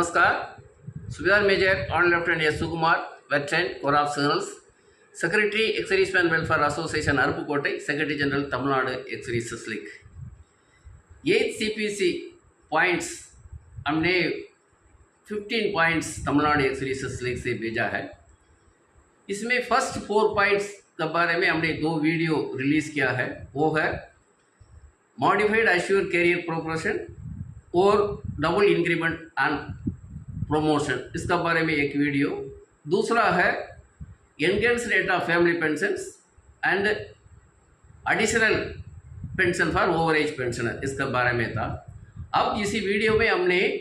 नमस्कार। Subedar major on lieutenant S Sukumar, veteran corps of signals, secretary ex serviceman welfare association Aruppukottai, secretary general Tamil Nadu ex services league. 8 CPC points हमने 15 points Tamil Nadu ex services league से भेजा है। इसमें first 4 points के बारे में हमने 2 वीडियो रिलीज़ किया है। वो है मॉडिफाइड अश्योर कैरियर प्रोग्रेशन और डबल इंक्रीमेंट एंड प्रमोशन, इसका बारे में एक वीडियो। दूसरा है enhanced rate of family pensions and additional pension for over age pensioner, इसके बारे में था। अब इसी वीडियो में हमने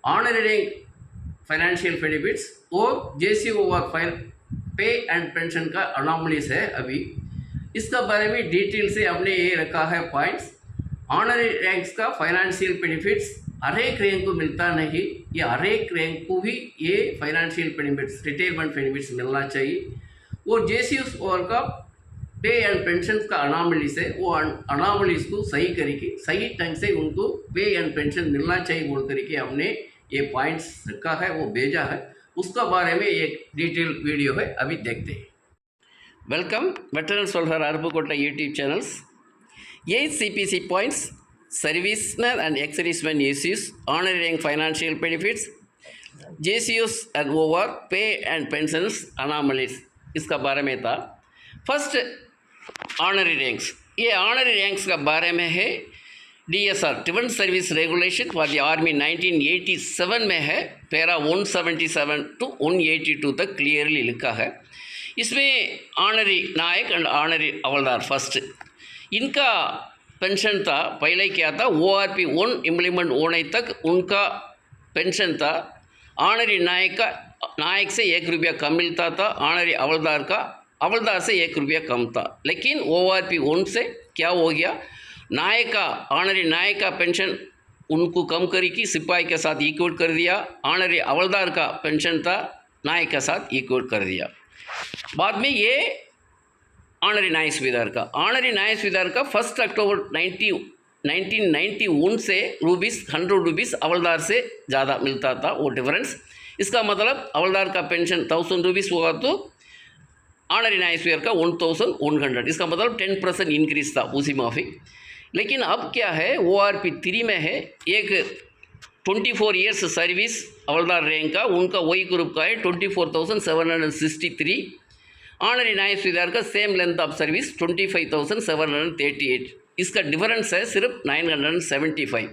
ऑनरी फाइनेंशियल बेनिफिट्स और जेसी ओवर फाइल पे एंड पेंशन का अनॉमलीज है। अभी इसका बारे में डिटेल से हमने ये रखा है पॉइंट्स। ऑनरी रैंक्स का फाइनेंशियल बेनिफिट्स हर एक रैंक को मिलता नहीं, ये हर एक रैंक को भी ये फाइनेंशियल बेनिफिट्स रिटायरमेंट बेनिफिट्स मिलना चाहिए। वो जेसीएस और का पे एंड पेंशन का अनॉमलीज है, वो अनॉमलीज को सही करके सही ढंग से उनको पे एंड पेंशन मिलना चाहिए बोल करके हमने ये पॉइंट्स रखा है, वो भेजा है। उसका बारे में एक डिटेल वीडियो है, अभी देखते हैं। Welcome veterans welfare Aruppukottai YouTube channels. 8 CPC points, servicemen and ex-servicemen issues, honoring financial benefits, JCUs and over pay and pensions anomalies, इसका बारे में था। फर्स्ट ऑनरी रैंक्स, ये ऑनरी रैंक्स का बारे में है। DSR defence service regulation for the army 1987 में है, पैरा 177 to 182 तक क्लियरली लिखा है। इसमें honorary Naik and honorary Havildar first, इनका पेंशन था। पहले क्या था, ORP 1 इम्प्लीमेंट होने तक उनका पेंशन था। ऑनरी नायक से 1 रुपया कम मिलता था, ऑनरी हवलदार से 1 रुपया कम था। लेकिन ORP 1 से क्या हो गया, ऑनरी नायक का पेंशन उनको कम करके सिपाही के साथ इक्वल कर दिया। ऑनरी हवलदार का पेंशन था नायक के साथ इक्वल कर दिया। बाद में ये ऑनरी नायक सुबेदार का 1 अक्टूबर 1991 से ₹100 हवलदार से ज़्यादा मिलता था, वो डिफरेंस। इसका मतलब हवलदार का पेंशन ₹1000 होगा तो ऑनरी नायक सुबेदार का 1100, इसका मतलब 10% इंक्रीज था उसी माफी। लेकिन अब क्या है, ORP 3 में है, एक 24 ईयर्स सर्विस हवलदार रैंक का, उनका वही ग्रुप का है 24,763। ऑनरी नायक सुबेदार का सेम लेंथ ऑफ सर्विस 25,738, इसका डिफरेंस है सिर्फ 975।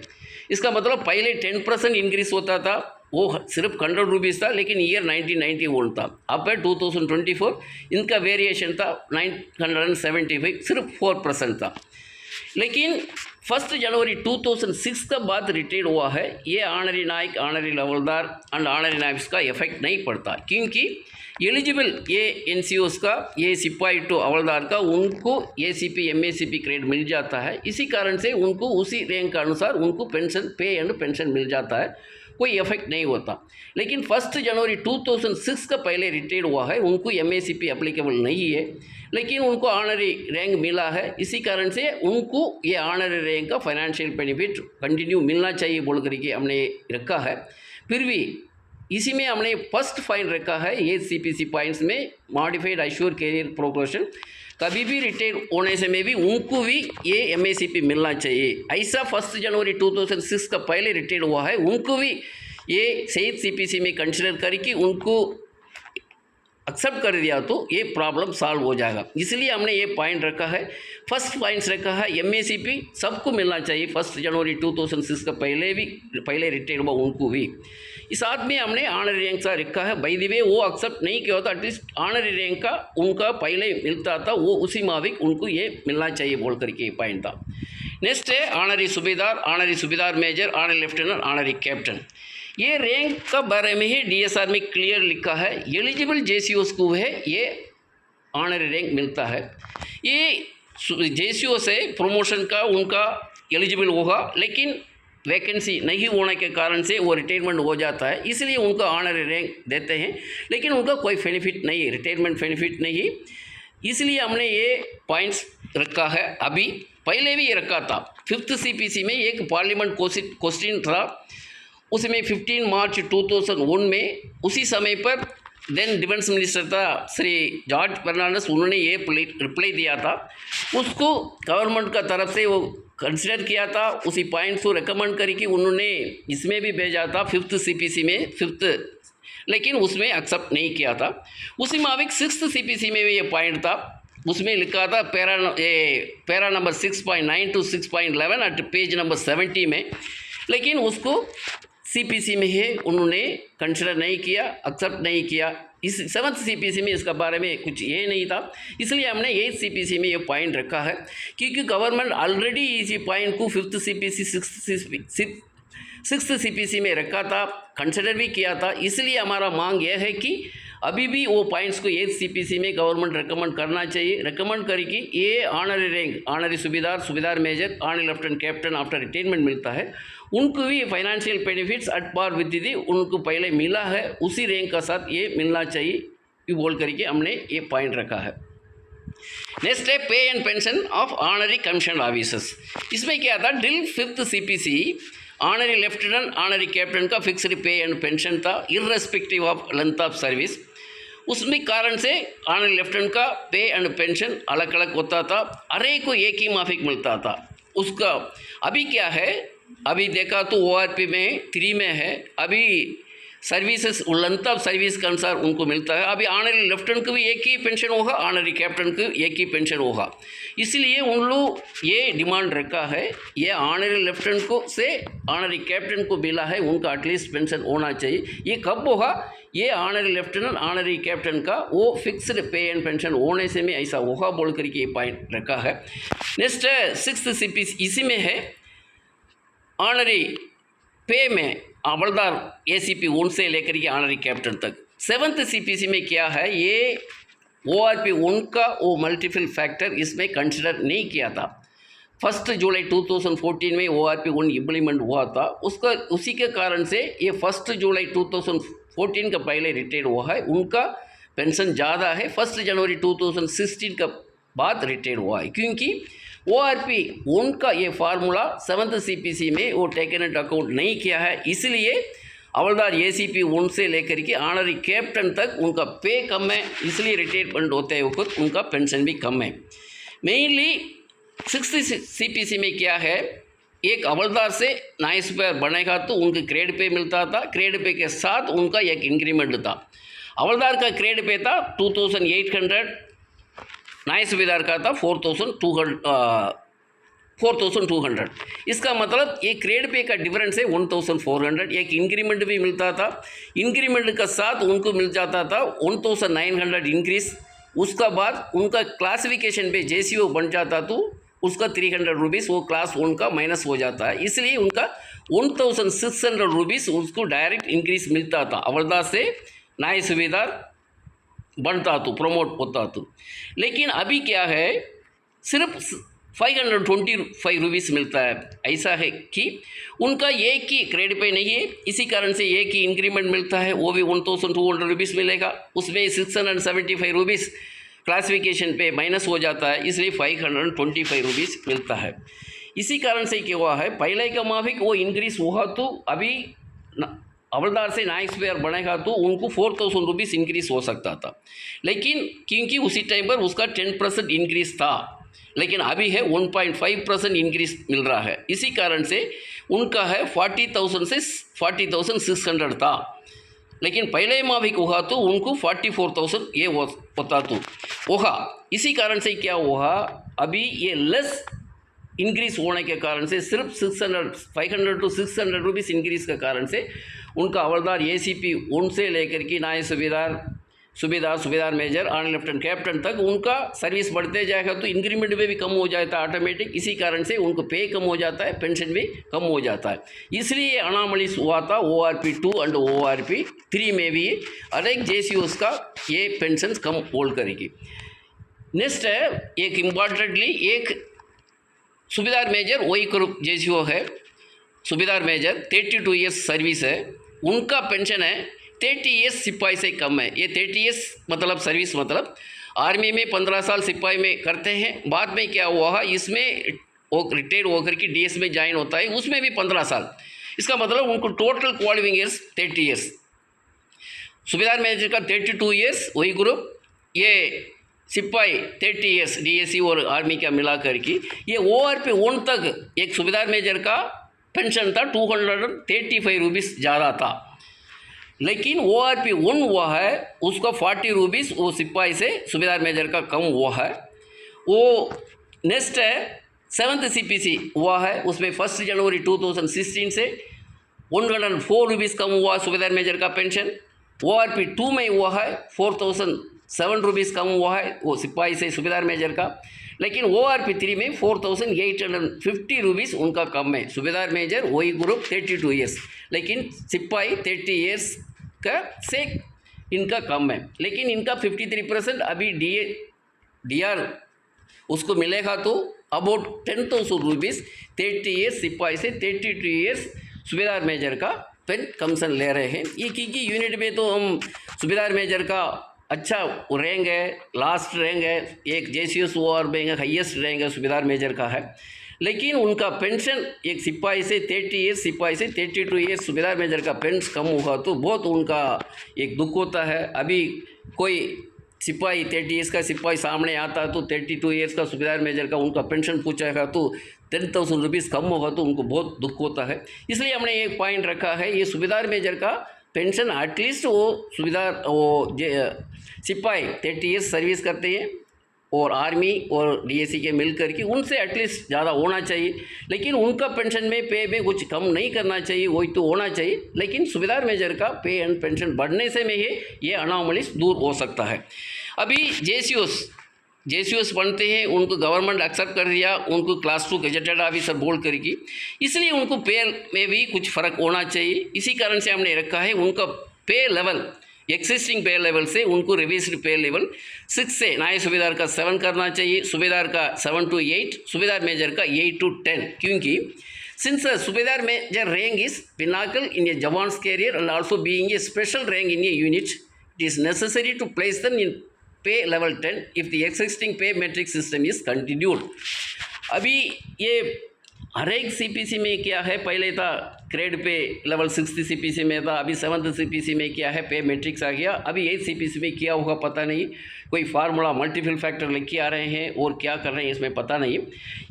इसका मतलब पहले 10% इंक्रीज होता था, वो सिर्फ ₹100 था, लेकिन ईयर 1991 था। अब है 2024, इनका वेरिएशन था 975, सिर्फ 4% था। लेकिन 1 जनवरी 2006 का बाद रिटायर्ड हुआ है, ये honorary naik, honorary havildar and honorary naiks का इफेक्ट नहीं पड़ता, क्योंकि एलिजिबल ये NCOs का, ये सिपाही टू हवलदार का, उनको ACP MACP ग्रेड मिल जाता है। इसी कारण से उनको उसी रैंक के अनुसार उनको पेंशन पे एंड पेंशन मिल जाता है, कोई इफेक्ट नहीं होता। लेकिन 1 जनवरी 2006 का पहले रिटायर्ड हुआ है, उनको MACP एप्लीकेबल नहीं है, लेकिन उनको ऑनरी रैंक मिला है। इसी कारण से उनको ये ऑनरी रैंक का फाइनेंशियल बेनिफिट कंटिन्यू मिलना चाहिए बोल करके हमने रखा है। फिर भी इसी में हमने फर्स्ट फाइन रखा है 8 CPC पॉइंट्स में, मॉडिफाइड अश्योर कैरियर प्रोग्रेशन, कभी भी रिटायर होने से में भी उनको भी ये MACP मिलना चाहिए। ऐसा 1 जनवरी 2006 का पहले रिटायर हुआ है, उनको भी ये 8 CPC में कंसिडर करके उनको एक्सेप्ट कर दिया तो ये प्रॉब्लम सॉल्व हो जाएगा। इसलिए हमने ये पॉइंट रखा है। फर्स्ट पॉइंट्स रखा है MACP सबको मिलना चाहिए 1 जनवरी 2006 का पहले रिटायर हुआ उनको भी। इस साथ में हमने ऑनरी रैंक का रखा है। बाय द वे वो एक्सेप्ट नहीं किया होता, एटलीस्ट ऑनरी रैंक का उनका पहले मिलता था, वो उसी माविक उनको ये मिलना चाहिए बोल करके पॉइंट था। नेक्स्ट है honorary subedar major, honorary lieutenant, honorary captain. ये रैंक का बारे में ही DSR में क्लियर लिखा है, एलिजिबल JCOs को है ये ऑनरी रैंक मिलता है। ये JCO से प्रमोशन का उनका एलिजिबल होगा, लेकिन वैकेंसी नहीं होने के कारण से वो रिटायरमेंट हो जाता है, इसलिए उनका ऑनरी रैंक देते हैं, लेकिन उनका कोई बेनिफिट नहीं है, रिटायरमेंट बेनिफिट नहीं। इसलिए हमने ये पॉइंट्स रखा है। अभी पहले भी ये रखा था 5th CPC में एक पार्लियामेंट क्वेश्चन था, उसमें 15 मार्च 2001 में उसी समय पर देन डिफेंस मिनिस्टर था श्री जॉर्ज फर्नांडिस, उन्होंने ये रिप्लाई दिया था, उसको गवर्नमेंट का तरफ से वो कंसिडर किया था, उसी पॉइंट्स को रिकमेंड करके उन्होंने इसमें भी भेजा था 5th CPC में 5th, लेकिन उसमें एक्सेप्ट नहीं किया था। उसी मुताबिक 6th CPC में भी ये पॉइंट था, उसमें लिखा था para number 6.9 to 6.11 at page number 70 में, लेकिन उसको CPC में है उन्होंने कंसिडर नहीं किया, एक्सेप्ट नहीं किया। इस 7th CPC में इसका बारे में कुछ ये नहीं था, इसलिए हमने 8th CPC में ये पॉइंट रखा है, क्योंकि गवर्नमेंट ऑलरेडी इसी पॉइंट को 5th CPC 6th CPC में रखा था, कंसिडर भी किया था। इसलिए हमारा मांग यह है कि अभी भी वो पॉइंट्स को 8th CPC में गवर्नमेंट रिकमेंड करना चाहिए। रिकमेंड करके ये honorary rank, honorary Subedar major, honorary lieutenant captain after retirement मिलता है, उनको भी financial benefits at par with the उनको पहले मिला है, उसी रैंक का साथ ये मिलना चाहिए, ये बोल करके हमने ये पॉइंट रखा है। नेक्स्ट है pay and pension of honorary commission officers. इसमें क्या था, till 5th CPC honorary lieutenant honorary captain का फिक्स्ड पे एंड पेंशन था irrespective of length of service. उसमें कारण से ऑनरी लेफ्टिनेंट का पे एंड पेंशन अलग अलग होता था, हर एक को एक ही माफिक मिलता था उसका। अभी क्या है, अभी देखा तो ORP में 3 में है, अभी सर्विसेज लेंथ ऑफ सर्विस के अनुसार उनको मिलता है। अभी ऑनरी लेफ्टिनेंट को भी एक ही पेंशन होगा, ऑनरी कैप्टन को एक ही पेंशन होगा, इसलिए उन लोग ये डिमांड रखा है, ये ऑनरी लेफ्टिनेंट को से ऑनरी कैप्टन को मिला है, उनका एटलीस्ट पेंशन होना चाहिए। ये कब होगा, ये ऑनरी लेफ्टिनेंट ऑनरी कैप्टन का वो फिक्स्ड पे एंड पेंशन होने से में ऐसा होगा बोल करके ये पॉइंट रखा है। नेक्स्ट 6th CPC, इसी में है ऑनरी पे में हवलदार ACP 1 से लेकर के ऑनरी कैप्टन तक। 7th CPC में क्या है, ये ORP 1 का वो मल्टीपल फैक्टर इसमें कंसिडर नहीं किया था। 1 जुलाई 2014 में ORP 1 इम्प्लीमेंट हुआ था, उसका उसी के कारण से ये 1 जुलाई 2014 का पहले रिटायर हुआ है, उनका पेंशन ज़्यादा है। 1 जनवरी 2016 का बाद रिटायर हुआ है, क्योंकि ORP 1 का ये फार्मूला 7th CPC में वो टेकन एंड अकाउंट नहीं किया है, इसलिए हवलदार ACP 1 से लेकर के ऑनरी कैप्टन तक उनका पे कम है, इसलिए रिटायरमेंट होते वक्त उनका पेंशन भी कम है। मेनली 6th CPC में क्या है, एक हवलदार से नायब सूबेदार बनेगा तो उनके ग्रेड पे मिलता था, ग्रेड पे के साथ उनका एक इंक्रीमेंट था। हवलदार का ग्रेड पे था 2800, नायब सूबेदार का था 4200। इसका मतलब ये ग्रेड पे का डिफरेंस है 1400। एक इंक्रीमेंट भी मिलता था, इंक्रीमेंट का साथ उनको मिल जाता था 1900 इंक्रीज। उसका बाद उनका क्लासिफिकेशन पे JCO बन जाता तो उसका 300 रुपीज़ वो क्लास 1 का माइनस हो जाता है, इसलिए उनका 1600 रुपीज़ उसको डायरेक्ट इंक्रीज मिलता था। हवलदार से नायब सूबेदार बनता तो प्रमोट होता तो। लेकिन अभी क्या है, सिर्फ 525 रुपीज़ मिलता है। ऐसा है कि उनका एक ही ग्रेड पे नहीं है, इसी कारण से एक ही इंक्रीमेंट मिलता है, वो भी 1200 रुपीज़ मिलेगा, उसमें 675 रुपीज़ क्लासिफिकेशन पे माइनस हो जाता है, इसलिए 525 रुपीज़ मिलता है। इसी कारण से क्या हुआ है, पहले का माफिक वो इंक्रीज हुआ तो अभी हवलदार से नायब सूबेदार बनेगा तो उनको 4000 रुपीज़ इंक्रीज हो सकता था, लेकिन क्योंकि उसी टाइम पर उसका 10% इंक्रीज था, लेकिन अभी है 1.5% इंक्रीज मिल रहा है। इसी कारण से उनका है 40,000 से 40,600 था, लेकिन पहले माफिक हुआ तो उनको 44,000 ये होता तो होगा। इसी कारण से क्या हुआ, अभी ये लेस इंक्रीज होने के कारण से सिर्फ 500 to 600 रुपीज़ इंक्रीज के कारण से उनका हवलदार ACP 1 से लेकर के नायब सूबेदार मेजर ऑनरी लेफ्टिनेंट कैप्टन तक उनका सर्विस बढ़ते जाएगा तो इंक्रीमेंट में भी कम हो जाता है ऑटोमेटिक। इसी कारण से उनको पे कम हो जाता है, पेंशन भी कम हो जाता है, इसलिए अनामलीज हुआ था ORP 2 और ORP 3 में भी हर एक JCOs का ये पेंशन कम होल्ड करेगी। नेक्स्ट है एक इम्पॉर्टेंटली एक सूबेदार मेजर वही ग्रुप JCO है, सूबेदार मेजर 32 ईयर्स सर्विस है, उनका पेंशन है 30 ईयर्स सिपाही से कम है। ये 30 ईयर्स मतलब सर्विस मतलब आर्मी में 15 साल सिपाही में करते हैं, बाद में क्या हुआ है इसमें वो रिटायर होकर के DS में ज्वाइन होता है, उसमें भी 15 साल, इसका मतलब उनको टोटल क्वालिफाइंग ईयर्स 30 ईयर्स। सूबेदार मेजर का 32 ईयर्स वही ग्रुप, ये सिपाही 30 ईयर्स डीएससी और आर्मी का मिला करके ये ORP 1 तक एक सूबेदार मेजर का पेंशन था 235 रुपीज़ ज़्यादा था, लेकिन ORP 1 हुआ है उसका 40 रुपीज़ वो सिपाही से सूबेदार मेजर का कम हुआ है। वो नेक्स्ट है 7th CPC हुआ है, उसमें 1 जनवरी 2016 से 104 रुपीज़ कम हुआ सूबेदार मेजर का पेंशन। ORP 2 में हुआ है 4007 रुपीज़ कम हुआ है वो सिपाही से सूबेदार मेजर का, लेकिन ORP 3 में 4850 रुपीज़ उनका कम है। सूबेदार मेजर वही ग्रुप 32 ईयर्स, लेकिन सिपाही 30 ईयर्स का से इनका कम है, लेकिन इनका 53% अभी DR उसको मिलेगा तो अबाउट 10,000 रुपीज़ 30 ईयर्स सिपाही से 32 ईयर्स सूबेदार मेजर का पेन कमीशन ले रहे हैं। ये क्योंकि यूनिट में तो हम सूबेदार मेजर का अच्छा रैंक है, लास्ट रैंक है, एक JCS OR में हाईएस्ट रैंक है सूबेदार मेजर का है, लेकिन उनका पेंशन एक सिपाही से 30 ईयर्स सिपाही से 32 ईयर्स सूबेदार मेजर का पेंशन कम होगा तो बहुत उनका एक दुख होता है। अभी कोई सिपाही 30 ईयर्स का सिपाही सामने आता तो 32 ईयर्स का सूबेदार मेजर का उनका पेंशन पूछेगा तो 10,000 रुपीज़ कम होगा तो उनको बहुत दुख होता है। इसलिए हमने एक पॉइंट रखा है, ये सूबेदार मेजर का पेंशन एटलीस्ट वो सिपाही 30 ईयर्स सर्विस करते हैं और आर्मी और DSC के मिल करके उनसे एटलीस्ट ज़्यादा होना चाहिए, लेकिन उनका पेंशन में पे में कुछ कम नहीं करना चाहिए, वही तो होना चाहिए। लेकिन सूबेदार मेजर का पे एंड पेंशन बढ़ने से में ये अनोमलीज दूर हो सकता है। अभी JCOs बनते हैं, उनको गवर्नमेंट एक्सेप्ट कर दिया, उनको क्लास 2 गेजेटेड ऑफिसर बोल करके, इसलिए उनको पे में भी कुछ फ़र्क होना चाहिए। इसी कारण से हमने रखा है उनका पे लेवल एक्सिस्टिंग पे लेवल से उनको रिवीज्ड पे लेवल 6 से नायब सूबेदार का 7 करना चाहिए, सूबेदार का 7 to 8, सूबेदार मेजर का 8 to 10, क्योंकि since Subedar major rank is pinnacle in a jawan's career and also being a special rank in a unit, it is necessary to place them in pay level 10 if the existing pay matrix system is continued. अभी ये हर एक CPC में क्या है, पहले था grade pay level 6th CPC में था, अभी 7th CPC में क्या है पे मैट्रिक्स आ गया, अभी 8th CPC में क्या होगा पता नहीं, कोई फार्मूला मल्टीपल फैक्टर लिख के आ रहे हैं और क्या कर रहे हैं इसमें पता नहीं।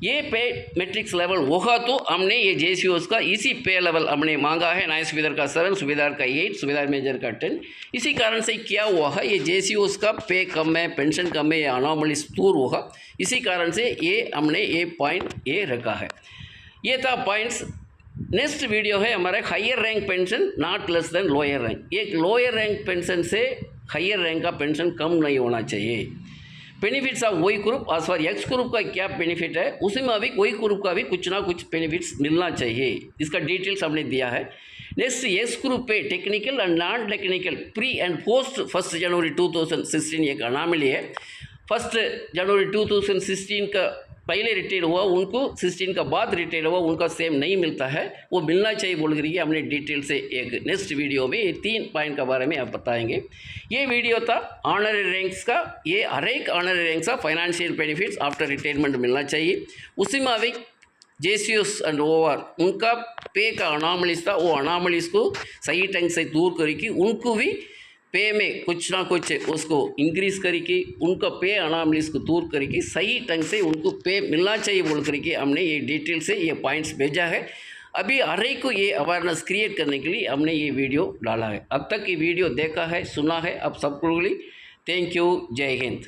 ये पे मैट्रिक्स लेवल होगा तो हमने ये JCOs का इसी पे लेवल हमने मांगा है, नायब सूबेदार का 7, सूबेदार का 8, सूबेदार मेजर का 10। इसी कारण से क्या हुआ है, ये JCOs का पे कम है, पेंशन कम है, या अनोमलीज दूर होगा, इसी कारण से ये हमने ये पॉइंट ये रखा है। ये था पॉइंट्स। नेक्स्ट वीडियो है हमारा higher rank pension not less than lower rank. एक लोअर रैंक पेंशन से हायर रैंक का पेंशन कम नहीं होना चाहिए। बेनिफिट्स ऑफ वही ग्रुप और फॉर एक्स ग्रुप का क्या बेनिफिट है, उसमें अभी वही ग्रुप का भी कुछ ना कुछ बेनिफिट्स मिलना चाहिए, इसका डिटेल्स हमने दिया है। नेक्स्ट एक्स ग्रुप पे technical and non technical pre and post 1 जनवरी 2016 एक अनामली है। 1 जनवरी 2016 का पहले रिटायर हुआ उनको 16 का बाद रिटायर हुआ उनका सेम नहीं मिलता है, वो मिलना चाहिए बोल करके हमने डिटेल से एक नेक्स्ट वीडियो में ये 3 पॉइंट के बारे में आप बताएंगे। ये वीडियो था ऑनररी रैंक्स का, ये हर एक ऑनररी रैंक्स का फाइनेंशियल बेनिफिट्स आफ्टर रिटायरमेंट मिलना चाहिए। उसी में अभी JCOs एंड OR उनका पे का अनोमलीज था, वो अनोमलीज को सही ढंग से दूर करके उनको भी पे में कुछ ना कुछ उसको इंक्रीज़ करके उनका पे अनोमलीज को दूर करके सही ढंग से उनको पे मिलना चाहिए बोल करके हमने ये डिटेल से ये पॉइंट्स भेजा है। अभी हर एक को ये अवेयरनेस क्रिएट करने के लिए हमने ये वीडियो डाला है। अब तक ये वीडियो देखा है, सुना है, अब सबको थैंक यू, जय हिंद।